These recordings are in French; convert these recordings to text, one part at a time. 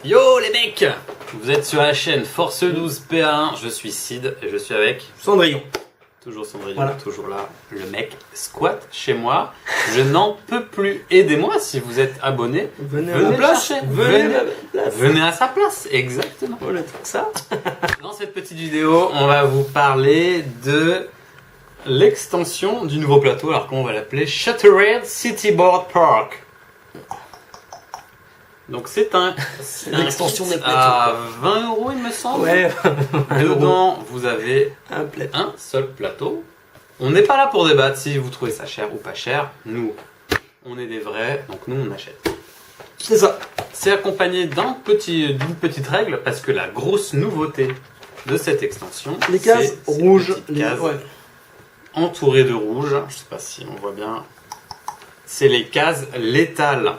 Yo les mecs, vous êtes sur la chaîne Force 12 PA1, je suis Sid et je suis avec Cendrillon. Toujours Cendrillon, voilà. Toujours là, le mec squatte chez moi, je n'en peux plus, aidez-moi si vous êtes abonné, venez à sa place, exactement. Voilà, tout ça. Dans cette petite vidéo, on va vous parler de l'extension du nouveau plateau, alors qu'on va l'appeler Shattered City Board Park. Donc c'est l'extension des plateaux à 20 € il me semble. Ouais. Dedans vous avez un seul plateau. On n'est pas là pour débattre si vous trouvez ça cher ou pas cher. Nous, on est des vrais, donc nous on achète. C'est ça. C'est accompagné d'une petite règle parce que la grosse nouveauté de cette extension, les cases rouges, entourées de rouge. Je sais pas si on voit bien. C'est les cases létales.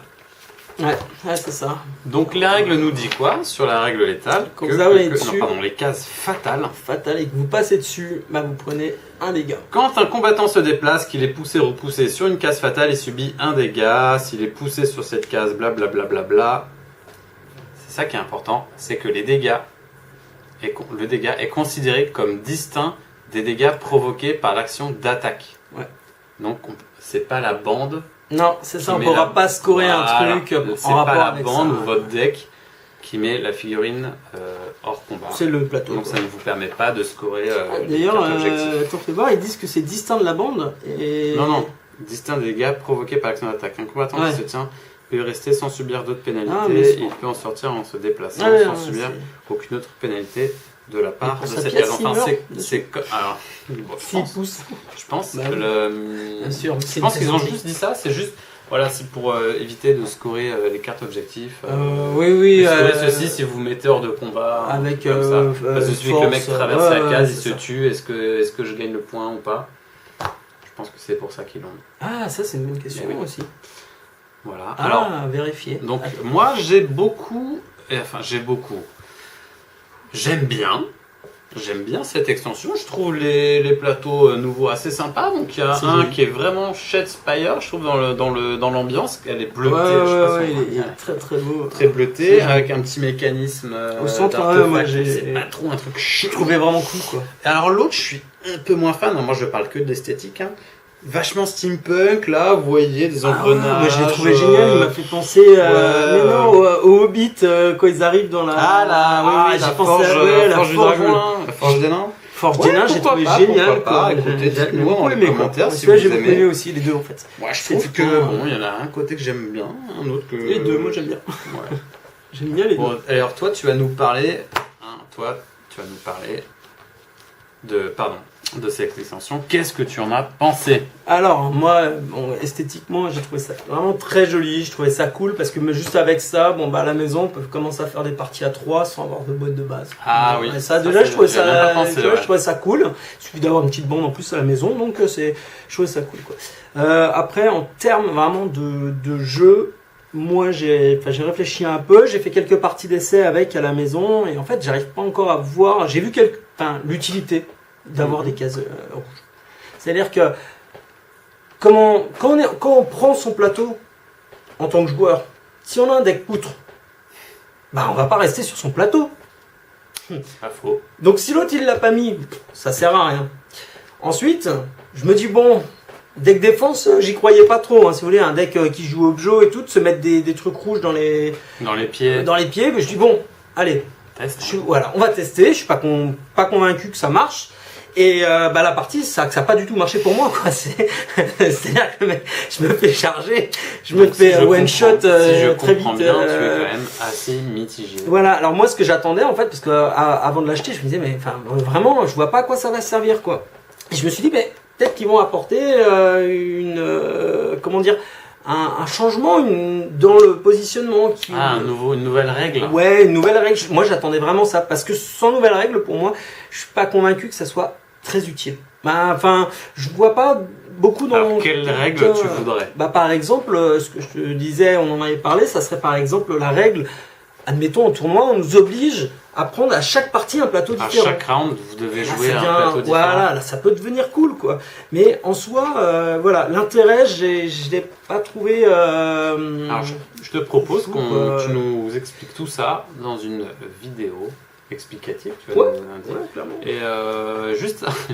Ouais, c'est ça. Donc les règles nous dit quoi sur la règle létale? Quand vous avez dessus, les cases fatales. Et que vous passez dessus, bah vous prenez un dégât. Quand un combattant se déplace, qu'il est poussé ou repoussé sur une case fatale, il subit un dégât. S'il est poussé sur cette case, blablabla. C'est ça qui est important, c'est que le dégât est considéré comme distinct des dégâts provoqués par l'action d'attaque. Ouais. Donc c'est pas la bande. Non, c'est ça, on ne pourra pas scorer un truc en rapport avec ça. C'est pas la bande ou votre deck qui met la figurine hors combat. C'est le plateau. Donc ça ne vous permet pas de scorer d'ailleurs, t'en fais voir, ils disent que c'est distinct de la bande. Et... Non, distinct des dégâts provoqués par l'action d'attaque. Un combattant qui se tient peut y rester sans subir d'autres pénalités. Il peut en sortir en se déplaçant sans subir aucune autre pénalité de la part de cette case. Enfin, c'est alors, je pense qu'ils ont juste dit ça. C'est juste, voilà, c'est pour éviter de scorer les cartes objectifs. Oui. Scorer ceci si vous mettez hors de combat. Avec comme ça. Parce que celui que le mec traverse la case, il se tue. Est-ce que je gagne le point ou pas? Je pense que c'est pour ça qu'ils l'ont mis. Ah, ça c'est une bonne question aussi. Voilà. Alors, vérifier. Donc moi J'aime bien cette extension, je trouve les plateaux nouveaux assez sympas. Donc il y a un qui est vraiment Shadespire, je trouve dans l'ambiance, elle est bleutée, il est très très beau. Très bleuté, avec un petit mécanisme au centre, moi c'est pas trop un truc chiant. Je trouvais vraiment cool quoi. Alors l'autre, je suis un peu moins fan, moi je parle que de l'esthétique. Vachement steampunk, là, vous voyez, des engrenages. Moi je l'ai trouvé génial, il m'a fait penser au Hobbit quand ils arrivent dans la. J'ai pensé à la Forge du Dragon, la Forge des Nains. Forge des Nains, j'ai trouvé génial. Écoutez, dites-nous dans les commentaires si vous j'ai beaucoup aimez. aimé aussi, les deux en fait. Moi je trouve que, bon, il y en a un côté que j'aime bien, un autre que. Les deux, moi j'aime bien. Ouais. J'aime bien les deux. Alors toi, tu vas nous parler. De cette extension, qu'est-ce que tu en as pensé? Alors moi, esthétiquement, j'ai trouvé ça vraiment très joli, je trouvais ça cool parce que juste avec ça, à la maison, on peut commencer à faire des parties à 3 sans avoir de boîte de base. Je trouvais ça cool. Il suffit d'avoir une petite bande en plus à la maison, donc je trouvais ça cool quoi. Après, en termes vraiment de jeu, moi j'ai réfléchi un peu, j'ai fait quelques parties d'essai avec à la maison et en fait, j'arrive pas encore à voir. J'ai vu l'utilité d'avoir des cases rouges. C'est-à-dire que quand on prend son plateau en tant que joueur, si on a un deck poutre, on va pas rester sur son plateau. Pas faux. Donc si l'autre il l'a pas mis, ça sert à rien. Ensuite, je me dis deck défense, j'y croyais pas trop. Si vous voulez, un deck qui joue au jeu et tout, de se mettre des trucs rouges dans les pieds. Mais je dis allez. On va tester. Je suis pas convaincu que ça marche. Et la partie, ça n'a pas du tout marché pour moi, quoi. C'est-à-dire que je me fais charger, je me fais one shot très vite. Bien, tu es quand même assez mitigé. Voilà. Alors moi, ce que j'attendais en fait, parce que avant de l'acheter, je me disais vraiment, je vois pas à quoi ça va servir, quoi. Et je me suis dit peut-être qu'ils vont apporter un changement dans le positionnement. Une nouvelle règle. Ouais, une nouvelle règle. Moi, j'attendais vraiment ça. Parce que sans nouvelle règle, pour moi, je suis pas convaincu que ça soit très utile. Je vois pas beaucoup dans... Alors, quelle règle tu voudrais? Par exemple, ce que je te disais, on en avait parlé, ça serait par exemple la règle admettons en tournoi, on nous oblige à prendre à chaque partie un plateau différent. À chaque round, vous devez jouer un plateau différent. Voilà, là, ça peut devenir cool, quoi. Mais en soi, voilà, l'intérêt, je l'ai pas trouvé. Alors, je te propose que tu nous expliques tout ça dans une vidéo explicative, tu vas nous dire. Ouais, clairement. Et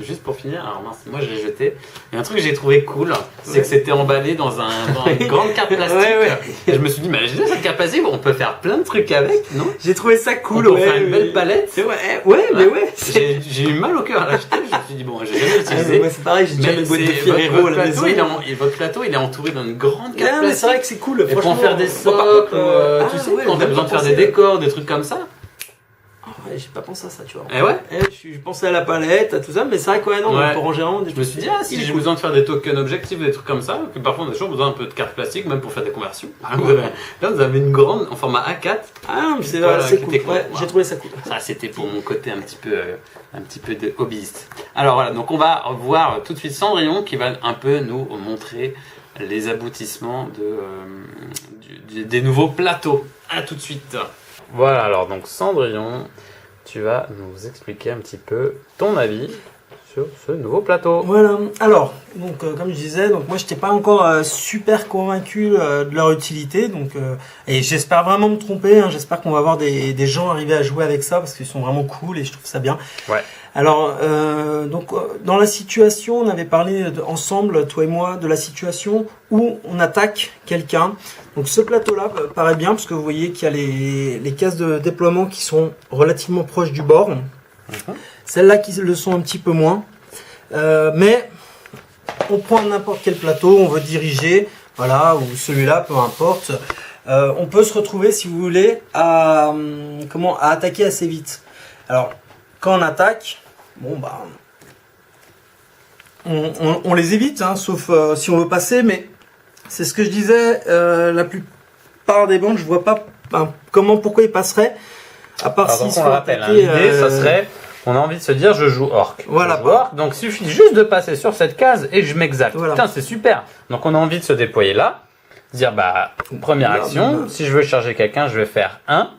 juste pour finir, alors mince, moi je l'ai jeté. Il y a un truc que j'ai trouvé cool, c'est que c'était emballé dans une grande carte plastique. Et je me suis dit, mais cette carte plastique, on peut faire plein de trucs avec, non? J'ai trouvé ça cool. On peut faire une belle palette. C'est vrai, mais J'ai eu mal au cœur à l'acheter, je me suis dit, bon, j'ai jamais utilisé. C'est pareil, j'ai déjà une boîte de Ferrero à la maison. Votre plateau, il est entouré d'une grande carte plastique. C'est vrai que c'est cool. Et pour en faire des socles, tu sais, quand t'as besoin de faire des décors, des trucs comme ça. J'ai pas pensé à ça, tu vois. Eh ouais. Je pensais à la palette, à tout ça, mais c'est vrai qu'on peut ranger vraiment des Je me suis dit, si j'ai besoin de faire des tokens objectifs, des trucs comme ça, que parfois on a toujours besoin un peu de cartes plastiques, même pour faire des conversions. Là, vous avez une grande en format A4. Ah, mais c'est cool. J'ai trouvé ça cool. Ça, c'était pour mon côté un petit peu de hobbyiste. Alors voilà, donc on va voir tout de suite Cendrillon qui va un peu nous montrer les aboutissements des nouveaux plateaux. À tout de suite. Voilà, alors donc Cendrillon, tu vas nous expliquer un petit peu ton avis sur ce nouveau plateau. Voilà, alors, donc, comme je disais, donc, moi je n'étais pas encore super convaincu de leur utilité, donc, et j'espère vraiment me tromper, hein, j'espère qu'on va voir des gens arriver à jouer avec ça parce qu'ils sont vraiment cool et je trouve ça bien. Ouais. Alors, donc, dans la situation, on avait parlé ensemble, toi et moi, de la situation où on attaque quelqu'un. Donc, ce plateau-là paraît bien parce que vous voyez qu'il y a les cases de déploiement qui sont relativement proches du bord. Celles-là qui le sont un petit peu moins. Mais on prend n'importe quel plateau, on veut diriger, voilà, ou celui-là, peu importe. On peut se retrouver, si vous voulez, à attaquer assez vite. Alors, quand on attaque, bon bah, on les évite, hein, sauf si on veut passer, mais c'est ce que je disais, la plupart des bandes, je vois pas pourquoi ils passeraient, à part s'ils sont attaqués. L'idée, ça serait, on a envie de se dire, je joue orc. Voilà. Donc il suffit juste de passer sur cette case et je m'exalte. Voilà. Putain, c'est super. Donc on a envie de se déployer là, dire bah, première action, si je veux charger quelqu'un, je vais faire 1,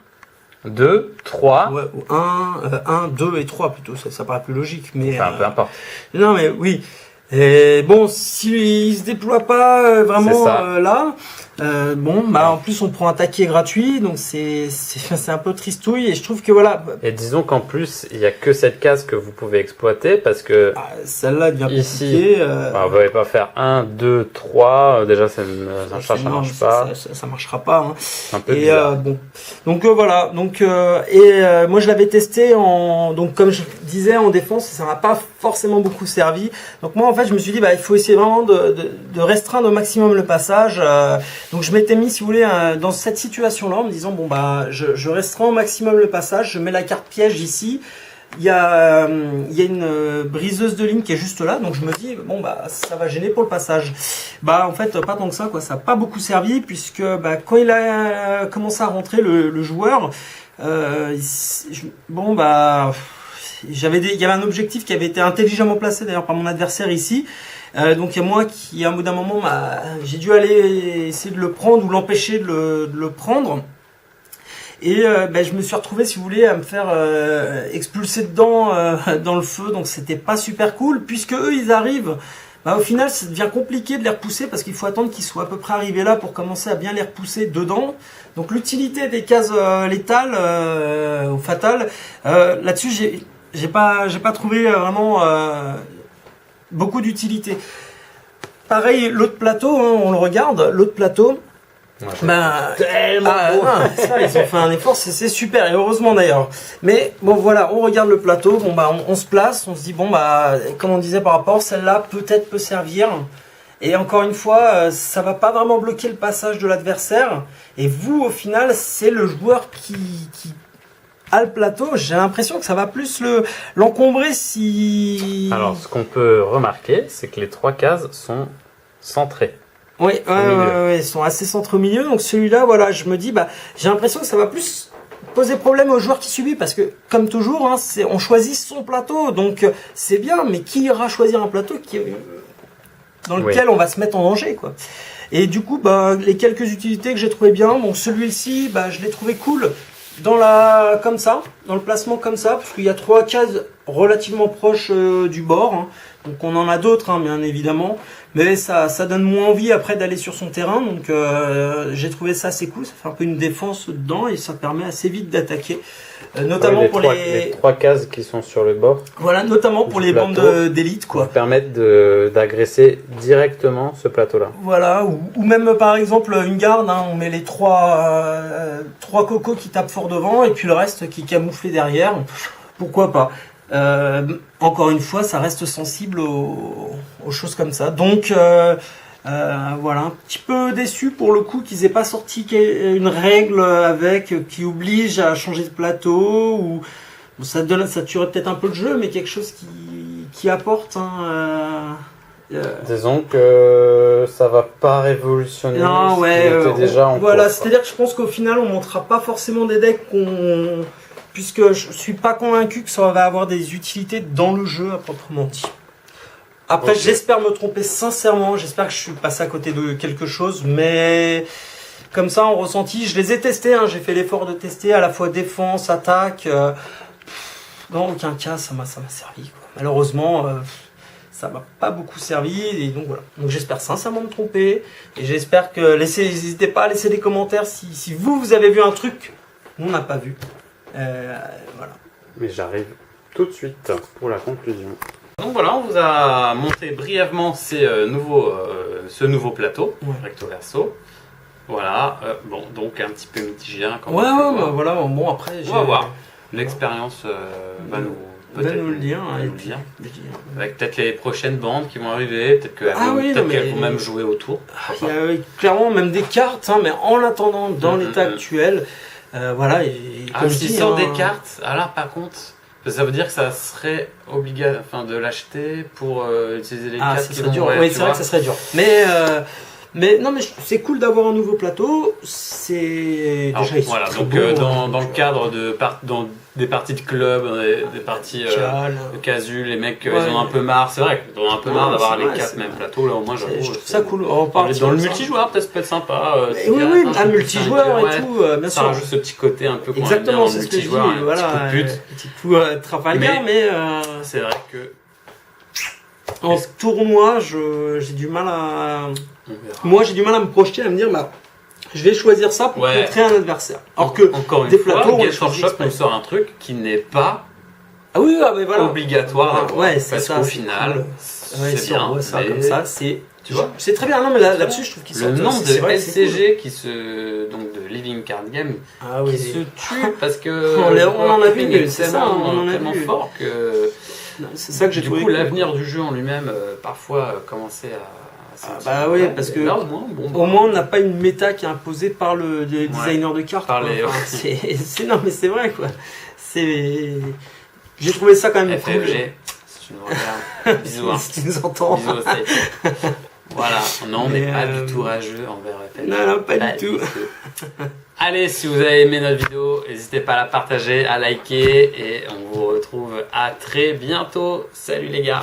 2, 3. Ouais, ou 1, 2 et 3 plutôt, ça paraît plus logique. Mais, enfin, peu importe. Non mais oui. Et bon, s'il se déploie pas vraiment là, bon, bah en plus on prend un taquet gratuit, donc c'est un peu tristouille et je trouve que voilà. Et disons qu'en plus il y a que cette case que vous pouvez exploiter parce que celle-là devient ici, vous pouvez pas faire 1, 2, 3. Déjà ça marche pas. Ça marchera pas. Hein. C'est un peu bizarre. Bon, donc voilà. Donc moi je l'avais testé donc comme je disais en défense, ça m'a pas forcément beaucoup servi. Donc moi en fait je me suis dit bah il faut essayer vraiment de restreindre au maximum le passage. Donc je m'étais mis, si vous voulez, dans cette situation-là, en me disant bon bah je restreins au maximum le passage, je mets la carte piège ici. Il y a une briseuse de ligne qui est juste là, donc je me dis bon bah ça va gêner pour le passage. Bah en fait pas tant que ça quoi, ça n'a pas beaucoup servi puisque bah, quand il a commencé à rentrer le joueur, bon bah il y avait un objectif qui avait été intelligemment placé d'ailleurs par mon adversaire ici. Donc il y a moi qui à un bout d'un moment j'ai dû aller essayer de le prendre ou l'empêcher de le prendre. Et je me suis retrouvé, si vous voulez, à me faire expulser dedans dans le feu, donc c'était pas super cool, puisque eux ils arrivent. Bah, au final, ça devient compliqué de les repousser parce qu'il faut attendre qu'ils soient à peu près arrivés là pour commencer à bien les repousser dedans. Donc l'utilité des cases létales ou fatales, là-dessus j'ai pas trouvé vraiment beaucoup d'utilité. Pareil, l'autre plateau, hein, on le regarde, l'autre plateau. Tellement beau. Ça, ils ont fait un effort, c'est super et heureusement d'ailleurs. Mais bon voilà, on regarde le plateau, bon bah on se place, on se dit bon bah comme on disait par rapport, celle-là peut-être peut servir. Et encore une fois, ça va pas vraiment bloquer le passage de l'adversaire. Et vous au final, c'est le joueur qui a le plateau. J'ai l'impression que ça va plus l'encombrer si. Alors ce qu'on peut remarquer, c'est que les 3 cases sont centrées. Oui, ils sont assez centrés au milieu. Donc celui-là, voilà, je me dis, bah, j'ai l'impression que ça va plus poser problème au joueur qui subit, parce que comme toujours, hein, on choisit son plateau, donc c'est bien, mais qui ira choisir un plateau dans lequel on va se mettre en danger, quoi. Et du coup, bah, les quelques utilités que j'ai trouvé bien, bon, celui-ci, bah, je l'ai trouvé cool. comme ça, dans le placement comme ça, parce qu'il y a 3 cases relativement proches du bord. Hein. Donc on en a d'autres, hein, bien évidemment. Mais ça donne moins envie après d'aller sur son terrain. Donc j'ai trouvé ça assez cool. Ça fait un peu une défense dedans et ça permet assez vite d'attaquer. Notamment pour les 3 cases qui sont sur le bord. Voilà, notamment pour les bandes d'élite, quoi. Permettent d'agresser directement ce plateau-là. Voilà, ou même par exemple une garde, hein, on met les 3 cocos qui tapent fort devant et puis le reste qui est camouflé derrière. Pourquoi pas. Encore une fois, ça reste sensible aux choses comme ça. Donc voilà, un petit peu déçu pour le coup qu'ils aient pas sorti une règle qui oblige à changer de plateau ou ça tuerait peut-être un peu le jeu, mais quelque chose qui apporte. Hein, disons que ça va pas révolutionner. Non, ouais. Déjà en voilà, cours, c'est-à-dire que je pense qu'au final, on montrera pas forcément des decks puisque je suis pas convaincu que ça va avoir des utilités dans le jeu à proprement dit. Après, j'espère me tromper sincèrement, j'espère que je suis passé à côté de quelque chose, mais comme ça en ressenti, je les ai testés, hein, j'ai fait l'effort de tester à la fois défense, attaque, dans aucun cas ça m'a servi, quoi. Malheureusement, ça m'a pas beaucoup servi, et donc voilà. Donc j'espère sincèrement me tromper, et j'espère que n'hésitez pas à laisser des commentaires si vous avez vu un truc qu'on n'a pas vu. Voilà. Mais j'arrive tout de suite pour la conclusion. Donc voilà, on vous a montré brièvement ce nouveau plateau, recto verso. Voilà, bon, donc un petit peu mitigé. Hein, voilà, bon après... On va voir. L'expérience va nous le dire. Avec peut-être les prochaines bandes qui vont arriver, peut-être qu'elles vont même jouer autour. Il y a clairement même des cartes, hein, mais en attendant, dans l'état actuel, voilà. S'ils sortent des cartes, alors par contre... Ça veut dire que ça serait obligatoire de l'acheter pour utiliser les cartes qui vont... dur. Oui, c'est vrai que ça serait dur. Mais non, mais c'est cool d'avoir un nouveau plateau. C'est déjà voilà. Donc dans le cadre dans des parties de club, des parties de casu, les mecs ils ont un peu marre. C'est vrai qu'ils ont un peu marre d'avoir les 4 mêmes plateaux. Là au moins je trouve ça cool. Dans le multijoueur, peut-être ça peut être sympa. Oui, un multijoueur et tout, bien sûr. Ça rajoute ce petit côté un peu exactement, c'est ce que je dis. Voilà, petit coup Trafalgar, mais c'est vrai que en tournoi, j'ai du mal à... Moi, j'ai du mal à me projeter, à me dire, je vais choisir ça pour contrer un adversaire. Alors que encore une fois, Games Workshop nous sort un truc qui n'est pas obligatoire. Parce qu'au final, c'est bien. Comme ça, tu vois, c'est très bien. Non, mais là-dessus, je trouve qu'ils sortent. Le nombre de LCG donc de Living Card Game, qui se tuent parce que on en a vu, c'est tellement fort que... C'est ça que j'ai trouvé. Du coup, l'avenir du jeu en lui-même, parfois, commençait à... parce que au moins on n'a pas une méta qui est imposée par le designer de cartes. Non, mais c'est vrai, quoi. J'ai trouvé ça quand même cool. Si tu nous regardes, bisous. Si tu nous entends. Bisous aussi. Voilà, non, on n'est pas du tout rageux envers FFG. Non, pas du tout. Allez, si vous avez aimé notre vidéo, n'hésitez pas à la partager, à liker et on vous retrouve à très bientôt. Salut les gars.